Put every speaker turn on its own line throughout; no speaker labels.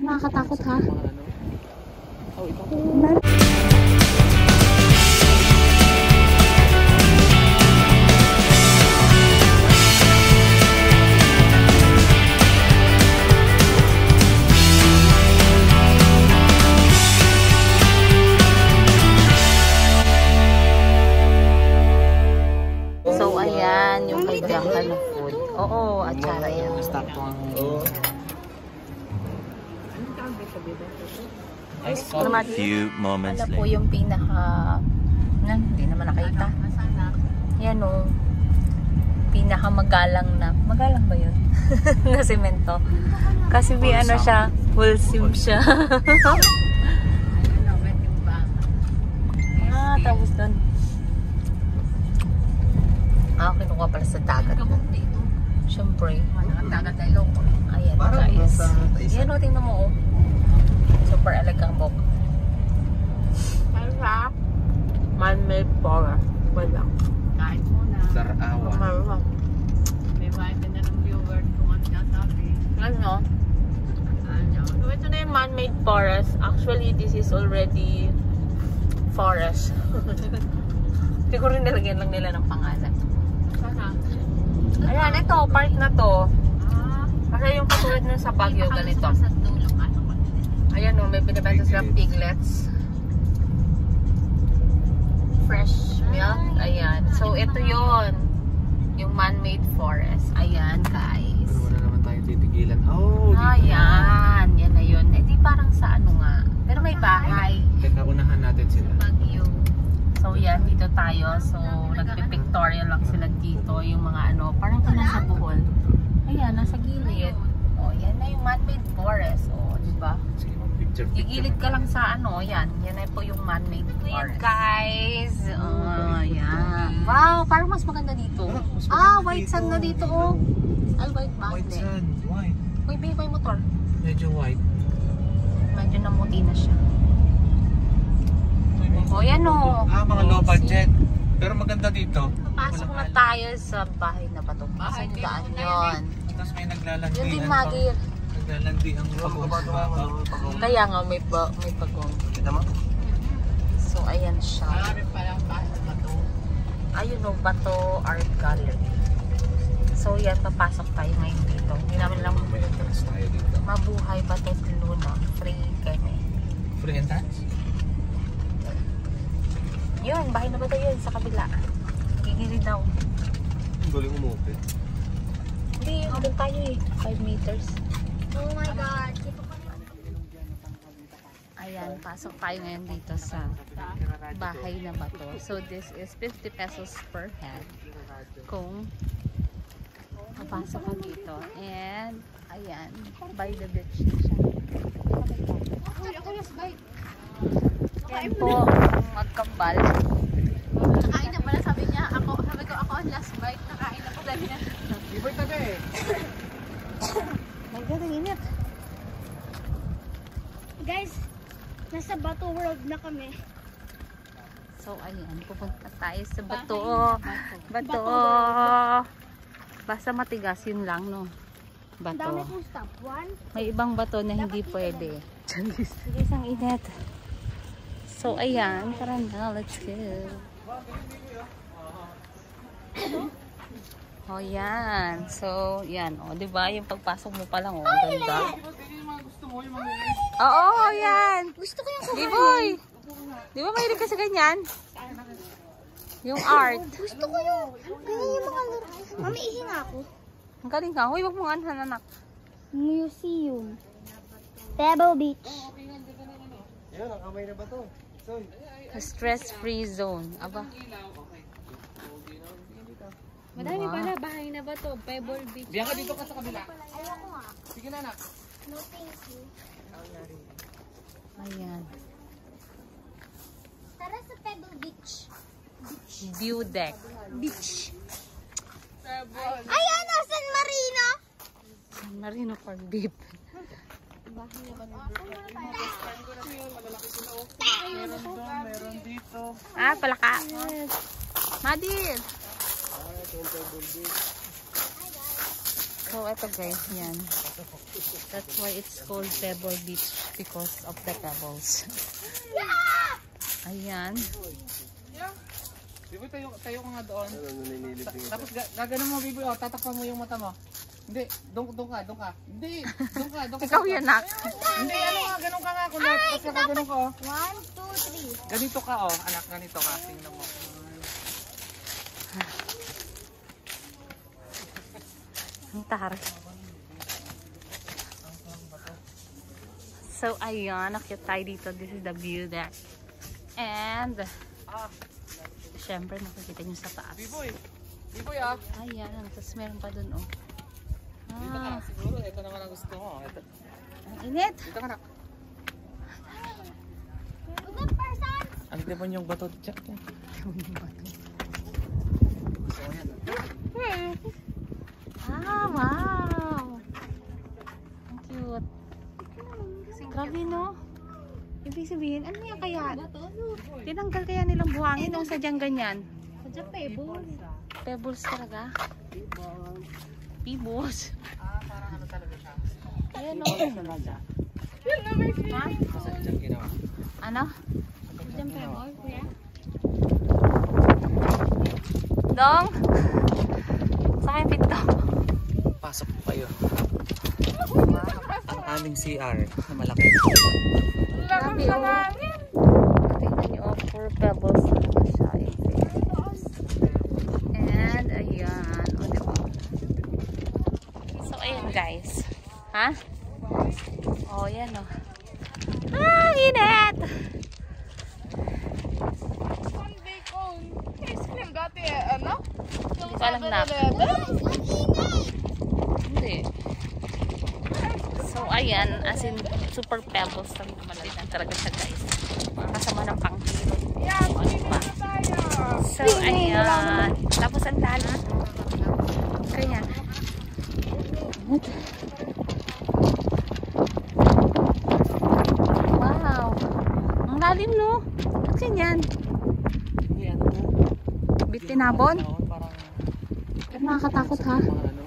Nakakatakot ha.
Oh, ito.
So, ayan, yung may biyangka na food. Oo, atsara yan.
Stop to ang...
A few moments
Ano po
later.
yung pinaka... Hindi naman nakita. Yan o. Pinaka magalang na... Magalang ba yun? Na semento. Kasi may ano siya, wholesome siya. Tapos doon. Kinuha pala sa dagat. Siyempre. Dagat ay loko. Ayan guys. Yan o, tingnan mo o. Super elegant. Man-made forest. Wala.
Kahit muna.
Sarawa.
May bahay na ng viewer kung ano nasabi.
Ano? So, ito na yung man-made forest. Actually, this is already forest. Siguro nilagyan lang nila ng pangalan. Ayan, ito, part na to. Kasi yung katulad nun sa Baguio, ganito. Ayan o, may binibenta silang piglets. Fresh milk. Ayan. So, ito yon yung man-made forest. Ayan, guys.
Pero wala naman tayong titigilan. Oh,
Ayan. Yan na yun. Eh, di parang sa ano nga. Pero may bahay.
Teka, unahan natin sila.
Baguio. So, yan. Dito tayo. So, nagpipictorial lang sila dito. Yung mga ano, parang ka nasa Bohol. Ayan, nasa gilid. O, yan na yung man-made forest. O, diba?
Sige, mag-picture.
Gigilid ka lang sa ano, yan. Yan na po yung man-made forest. Guys! Yan. Wow, parang mas maganda dito. White sand na dito, oh. Ay, white ba?
White
Hindi.
sand. White.
Uy, babe, may motor.
Medyo white.
Medyo namuti na siya. O, yan o.
Mga low budget. Pero maganda dito.
Papasok na tayo sa bahay na bato. Kasi yung daan yun.
Tapos may naglalandi.
Yun din, Magir.
Naglalandi ang pagong sa baba.
Kaya nga, may pagong.
Kita mo?
So, ayan siya.
Marami palang bato.
Ayun o, Bato Art Gallery. So, yan, papasok tayo ngayon dito. Hindi namin lang
May entrance tayo dito.
mabuhay Bato Luna. Free kami.
Free entrance?
Yun, bahay na ba tayo yun sa kabila? Gigilid daw.
Galing umupit.
Hindi, doon tayo eh. 5 meters.
Oh my God.
Ayan, pasok tayo ngayon dito sa bahay na bato. So, this is 50 pesos per head kung papasok ka dito. And, ayan, by the beach na siya. Yan po, magkambal.
Nakain na pala, sabi niya. Sabi ko, ako ang last bite. Nakain na pala niya.
Ibay tabi eh.
My God, ang init.
Guys, nasa Bato World na kami.
So, ayan, pupunta tayo sa bato. Bato. Basta matigas, yun lang, no?
Dami
Bato.
kong stop.
May ibang bato na hindi pwede. Sige, ang init. So, ayan. Tara na, let's go. Oh, yan. So, yan. O, diba? Yung pagpasok mo pa lang, o. Ganda. Oo, yan.
Gusto ko yung
Diboy! Di ba mayroon ka sa ganyan? Yung art.
Gusto ko yung mga laro. Mami, ihi nga ako.
Ang galing ka. Huy, wag mong anhan, anak.
Museum. Pebble Beach.
Yan, ang kamay na ba to?
Stress-free zone. Aba.
Madami pala bahay na ba to? Pebble Beach.
Biyan ka dito ka sa kabila.
Ayoko nga.
Sige na, anak.
No, thank you.
Ayan.
Tara sa Pebble Beach.
View deck.
Beach. Ayan na, San Marino.
San Marino Park, babe.
Meron dito.
Ah, palaka. Madil. So, eto guys, yan. That's why it's called Pebble Beach because of the pebbles. Ayan.
Biboy, tayo ka nga doon. Tapos gaganon mo, Biboy, oh, tatakpan mo yung mata mo. Hindi, doon ka. Hindi, doon ka.
Ikaw yan, nak.
Hindi, ano nga, ganun ka nga. Kung tapos ka ganun ka, oh.
1, 2, 3.
Ganito ka, oh. Anak, ganito ka. Tingnan mo.
Ang taray. So, ayun, nakita tayo dito. This is the view deck. And, syempre, makikita nyo sa taas.
Biboy, ah.
Ayan, tapos meron pa dun, oh.
Dito ka, siguro. Ito naman ang gusto mo. Ito.
Ang init.
Dito ka, anak.
Good person.
Ang naman yung bato dyan.
Wow! Ang cute. Grabe, no? Ibig sabihin, ano yung kaya? Tinanggal kaya nilang buhangin o sadyang ganyan?
Sadya pebble.
Pebbles talaga? Pebbles.
Parang ano talaga siya.
Ayan, o. Ha?
Masadyang ginawa.
Ano?
Sadya pebble, kuya.
Dong? Saan yung pinto?
Pasok kayo. Ang aming CR na malaki.
Grabe, o. Tingnan nyo, oh, for pebbles talaga siya. And, ayan. O, diba? So, ayan, guys. Ha? O, yan, o. Init!
Sunday cone. Ice cream dati, ano?
Hindi ko alam na. Hindi. So, ayan. As in, super pebbles. Malaki na talaga siya, guys. Kasama ng panghilot. O, diba? So, ayan. Tapos, ang lalim. Kaya. Wow. Ang lalim, no? Ba't ganyan?
Yan.
Bitinabon?
Parang
Nakakatakot, ha?
ano.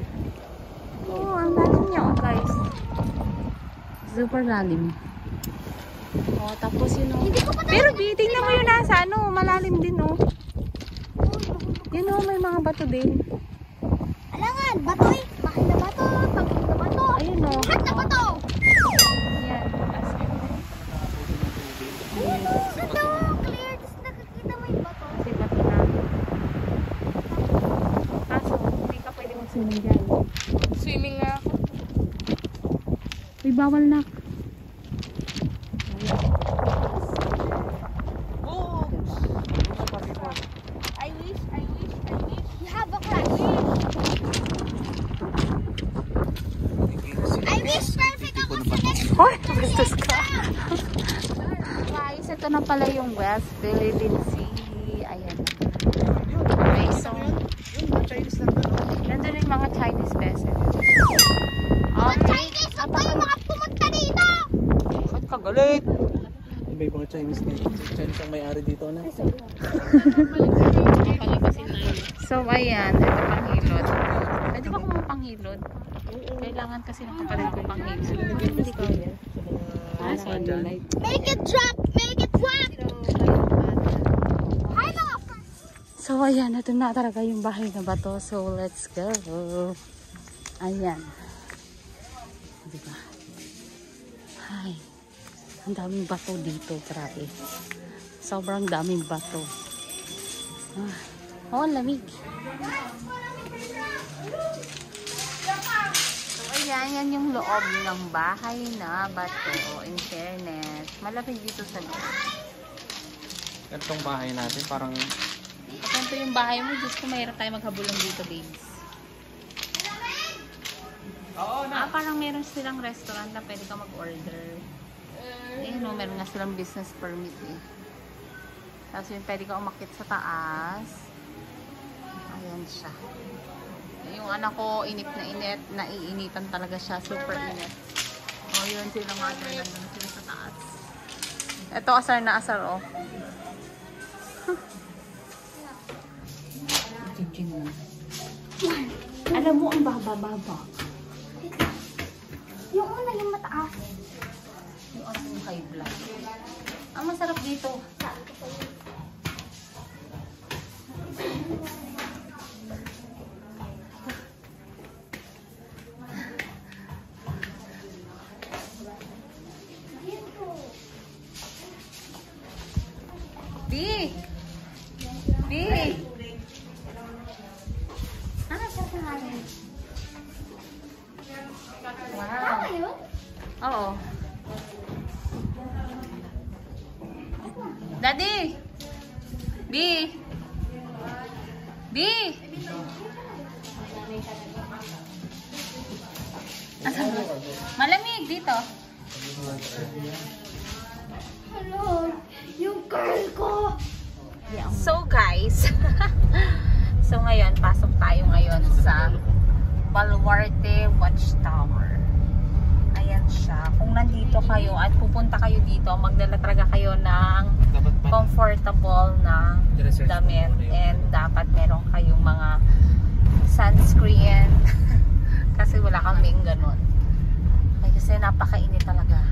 Oo, ang lalim niya, oh, guys. Super lalim. Oh, tapos yun, oh. Pero, tingnan mo yun nasa, ano, malalim din, oh. Yun, oh, may mga bato din.
Alangan, bato eh. Mahal na bato. Pagod na bato.
Ayun, oh.
Lahat na bato.
Yan.
Ayun, ano, clear. Tapos nakikita mo yung bato.
Kasi bato na. Kaso, hindi ka pwede mag-swimming dyan.
Swimming nga ako.
Uy, bawal na.
I wish. You have a crush. I wish perfect ako sa next.
Hoy, bastos ka. Guys, ito na pala yung West Philippine Sea. Ayan. Okay, so, nandun yung mga Chinese vessel.
Chinese, ako yung mga pumunta dito.
Ba't ka galit?
May mga Chinese dito. Chinese ang may-ari dito na.
So, ayan. Ito panghilod. Pwede ba kung panghilod? Kailangan kasi nakapalit ko panghilod. Hindi ko yun.
Make it drop. Hi, mga friends.
So, ayan. Ito na talaga yung bahay na bato. So, let's go. Ayan. Diba? Hi. Ang daming bato dito. Grabe. Sobrang daming bato. Oh, lamig. So, ayan. Yan yung loob ng bahay na bato. In fairness. Malamig dito sa loob.
Itong bahay natin parang
Ito yung bahay mo. Diyos ko, mahirap tayo maghabulong dito, babes. Parang meron silang restaurant na pwede ka mag-order. Ayun, no, meron nga silang business permit eh. Tapos yun, pwede ka umakit sa taas. Ayan siya. Yung anak ko, inip na init. Naiinitan talaga siya. Super init. O, yun sila mother. Nandun sila sa taas. Ito, asar na asar, oh. Alam mo, ang baba-baba.
Yung una, yung mataas.
Yung ano yung high blood. Ang masarap dito. B! B!
Ah, sa pangalan.
Wow!
Ayun?
Oo. Daddy! B! B! Asan ba? Malamig dito.
Hello, yung girl ko.
So guys, so ngayon, pasok tayo ngayon sa Baluarte Watchtower. Ayan siya. Kung nandito kayo at pupunta kayo dito, magdala talaga kayo ng comfortable na damit and dapat meron kayong mga sunscreen kasi wala kaming ganun. Kasi napakainit talaga.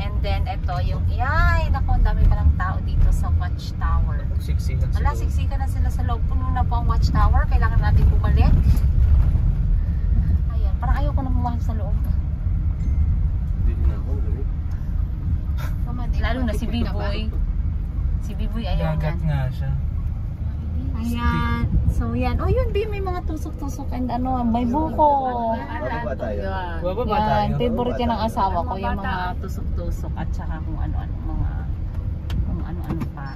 And then ito yung yay, naku, ang dami palang tao dito sa Watchtower. Wala, siksikan na sila sa loob. Puno na po ang Watchtower. Kailangan natin bumalik. Ayan, parang ayaw ko na bumalik sa loob. Lalo na si B-Boy. Si B-Boy ayaw
Gagat
niyan.
nga siya.
Ayan. So yan. Oh yun, B, may mga tusok-tusok and ano, may buko.
Baba
Yan, favorite yan ng asawa ko, yung mga tusok-tusok at saka kung ano-ano pa.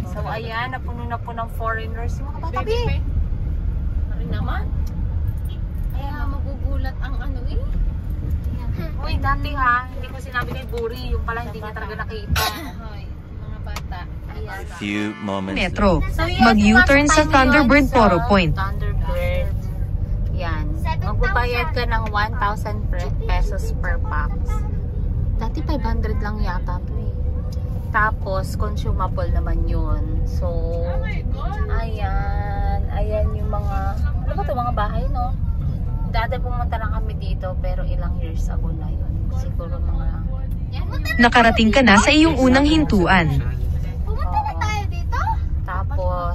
So ayan, napuno na po ng foreigners. Yung mga bata, B. Ano naman?
Kaya magugulat ang ano eh.
Uy, dati ha, hindi ko sinabi kay Buri, yung pala hindi niya talaga nakita.
Hoy, mga bata.
Ayan.
Few moments
Metro.
So, yan,
Mag-U-turn
pumasok
sa
tayo
Thunderbird
ngayon
Poro
sa
Point.
Thunderbird. Yan. Magbabayad ka ng 1,000 pesos per box. Dati 500 lang yata to eh. Tapos, consumable naman yun. So, ayan. Ayan yung mga, ano ba ito, mga bahay, no? Dati pumunta lang kami dito, pero ilang years ago na yun. Siguro mga...
Nakarating ka na sa iyong unang hintuan.
Pumunta na tayo dito?
Tapos,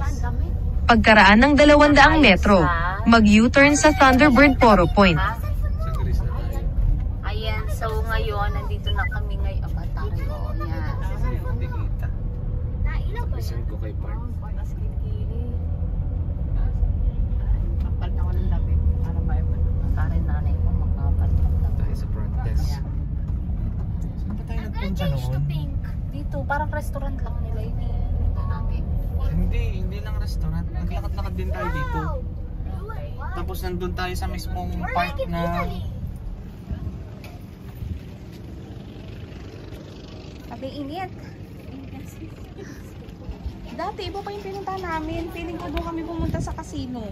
Pagkaraan ng 200 metro, mag-U-turn sa Thunderbird Poro Point.
ha? Ayan, so ngayon, nandito na kami ngayon. Aba, tayo. Ayan.
Nailaw ba yan?
ko kay Park.
Kapal na walang lamig. Para ba yun?
Karin nanay ko, magkapalitan lang.
Tayo sa front desk. Saan ba tayo nagpunta
Change to
noon?
pink.
Dito, parang restaurant lang nila yun eh. Punta natin.
Hindi lang restaurant. Naglakad-lakad din tayo dito. Tapos nandun tayo sa mismong park na...
Sabi, init. Dati, iba pa yung pinunta namin. Feeling ko doon kami pumunta sa casino.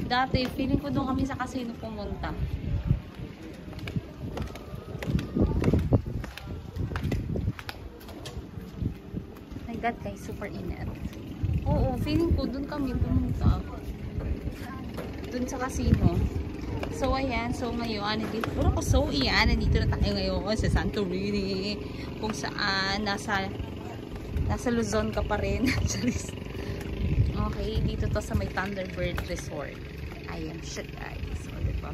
Dati, feeling ko doon kami sa casino pumunta. My God, guys, super init. Oo, feeling ko doon kami pumunta. Doon sa casino. So, ayan. So, ngayon, nandito na tayo ngayon sa Santorini. Kung saan, nasa Luzon ka pa rin. Okay, dito to sa may Thunderbird Resort. Ayan siya, guys. So, diba?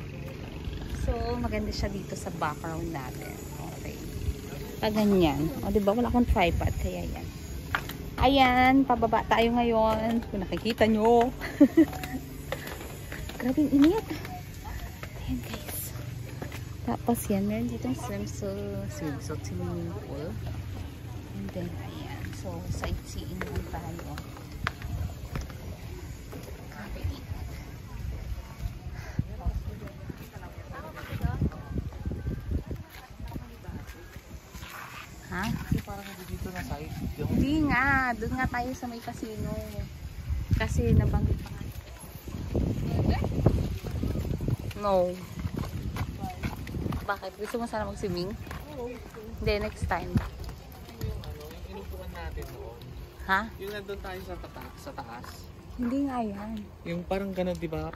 So, maganda siya dito sa background natin. Okay. Ganyan. O, diba? Wala akong tripod. Kaya yan. Ayan, pababa tayo ngayon. Kung nakikita nyo. Grabing init. Ayan, guys. Tapos yan, meron ditong swimming pool. And then, ayan. So, sightseeing lang tayo. Grabe init. Ha?
Parang hindi dito na side.
Hindi nga. Doon nga tayo sa may casino. Kasi nabanggit pa nga. No. Bakit? Gusto mo sana mag-swimming? Hindi, next time.
Yung inupuan natin noon.
Ha?
Yung nandun tayo sa taas.
Hindi nga yan.
Yung parang gano'n, di ba?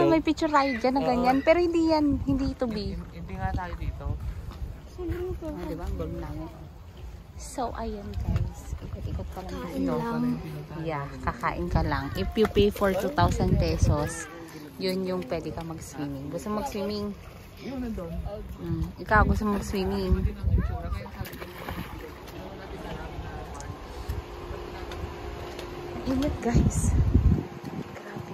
May picture tayo dyan na ganyan. Pero hindi yan, hindi ito B.
Hindi nga tayo dito.
Diba? Ang gulong namin. So, ayan guys. Ikot-ikot ka lang dito. Yeah, kakain ka lang. If you pay for 2,000 pesos, yun yung pwede ka mag-swimming. Gusto mo mag-swimming? Ikaw, gusto mo mag-swimming? Init guys. Grabe.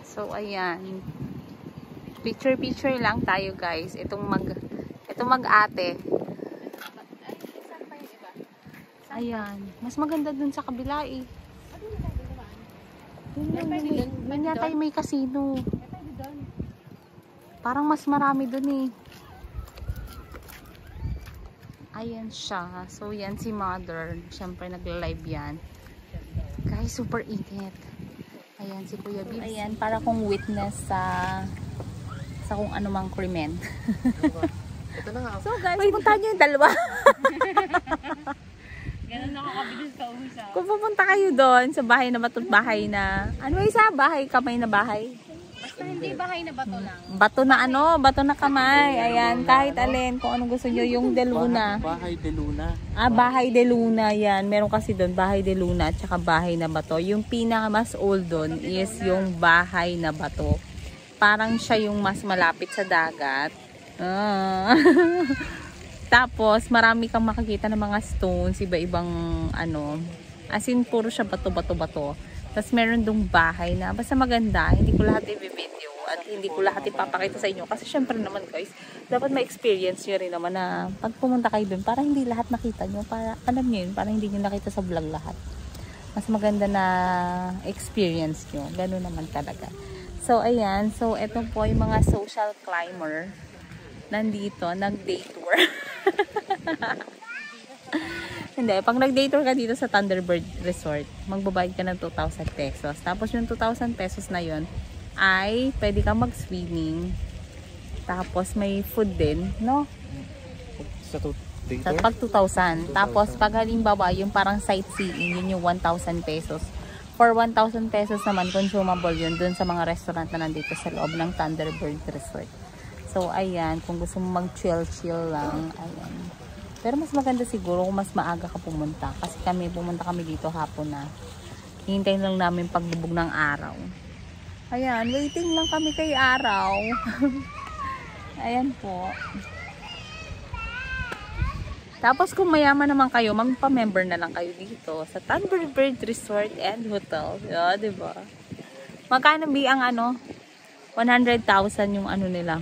So, ayan. Picture lang tayo guys. Itong mag-ate. Ayan. Mas maganda dun sa kabila eh. Yun yata yung may casino. Parang mas marami dun eh. Ayan siya. So yan si mother. Siyempre nag-live yan. Guys, super init. Ayan si Kuya Bibs. Ayan, para kung witness sa kung ano mang krimen.
Ito na nga.
So guys, punta nyo yung dalawa.
Ganun nakakabilis ka usap.
Kung pupunta kayo doon sa bahay na bato, bahay na, ano ba isa? Bahay, kamay na bahay.
Basta hindi bahay na bato lang.
Bato na ano, bato na kamay. Ayan, kahit alin, kung anong gusto nyo, yung De Luna.
Bahay de Luna.
Bahay de Luna, yan. Meron kasi doon, bahay de Luna at saka bahay na bato. Yung pinaka mas old doon is yung bahay na bato. Parang siya yung mas malapit sa dagat. Tapos, marami kang makikita ng mga stones, iba-ibang ano. As in, puro siya bato. Tapos, meron dong bahay na basta maganda. Hindi ko lahat i-video at hindi ko lahat ipapakita sa inyo. Kasi, syempre naman guys, dapat ma-experience nyo rin naman na pag pumunta kayo dun, para hindi lahat nakita nyo. Para, alam nyo yun, para hindi nyo nakita sa vlog lahat. Mas maganda na experience nyo. Ganun naman talaga. So, ayan. So, ito po yung mga social climber. Nandito, nag-day tour. Hindi, pag nag-day tour ka dito sa Thunderbird Resort, magbabayad ka ng 2,000 pesos. Tapos yung 2,000 pesos na yun, ay pwede ka mag-swimming. Tapos may food din, no?
Sa
Pag 2,000. Tapos pag halimbawa, yung parang sightseeing, yun yung 1,000 pesos. For 1,000 pesos naman, consumable yun dun sa mga restaurant na nandito sa loob ng Thunderbird Resort. So, ayan. Kung gusto mo mag-chill lang, ayan. Pero mas maganda siguro kung mas maaga ka pumunta. Kasi pumunta kami dito hapon na. Hihintayin lang namin paglubog ng araw. Ayan. Waiting lang kami kay araw. Ayan po. Tapos kung mayaman naman kayo, magpa-member na lang kayo dito sa Thunderbird Resort and Hotel. Yeah, diba? Magkano ang 100,000 yung nila.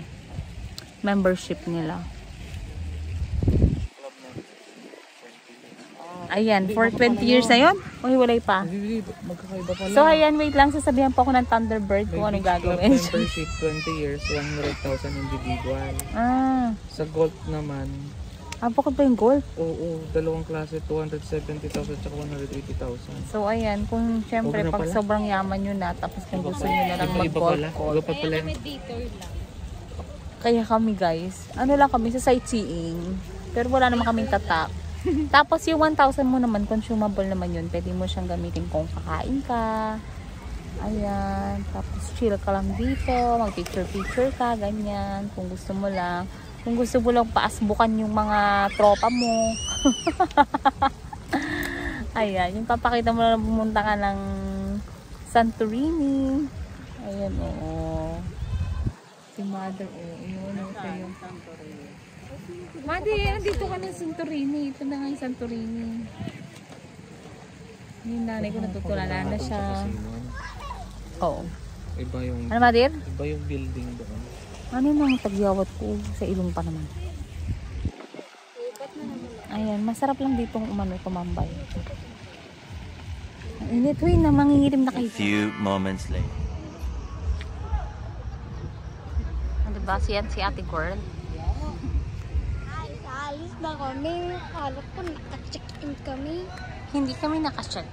Membership nila. Ayan, for 20 years na yun? O hiwalay pa?
Magkakaiba pala.
So ayan, wait lang. Sasabihan po ako ng Thunderbird kung anong gagawin.
Membership 20 years, 100,000 individual. Sa golf naman,
bukod ba yung golf?
oo, dalawang klase, 270,000 at 180,000.
So ayan, kung syempre pag sobrang yaman nyo na, tapos kung gusto nyo na lang mag-golf.
Iba pa pala.
Kaya kami guys, lang kami sa sightseeing. Pero wala naman kaming tatak. Tapos yung 1,000 mo naman, consumable naman yun. Pwede mo siyang gamitin kung kakain ka. Ayan. Tapos chill ka lang dito. Mag-picture ka, ganyan. Kung gusto mo lang. Kung gusto mo lang paasbukan yung mga tropa mo. Ayan. Yung papakita mo lang pumunta ka ng Santorini. Ayan, oo. Si mother, yun. Ito yung Santorini. Madi, nandito ka ng Santorini. Ito na nga yung Santorini. Yung nanay ko natutulala na siya. Oo.
Iba yung,
ano, Madir?
iba yung building doon.
Ano yung tagyawat ko? Sa ilong pa naman. Ayan, masarap lang ditong tumambay. Init, huy, na mangingirim na kayo.
A few moments later.
Diba, siyan si Ate Girl?
Alis na kami. Alam ko naka-check-in kami.
Hindi kami naka-check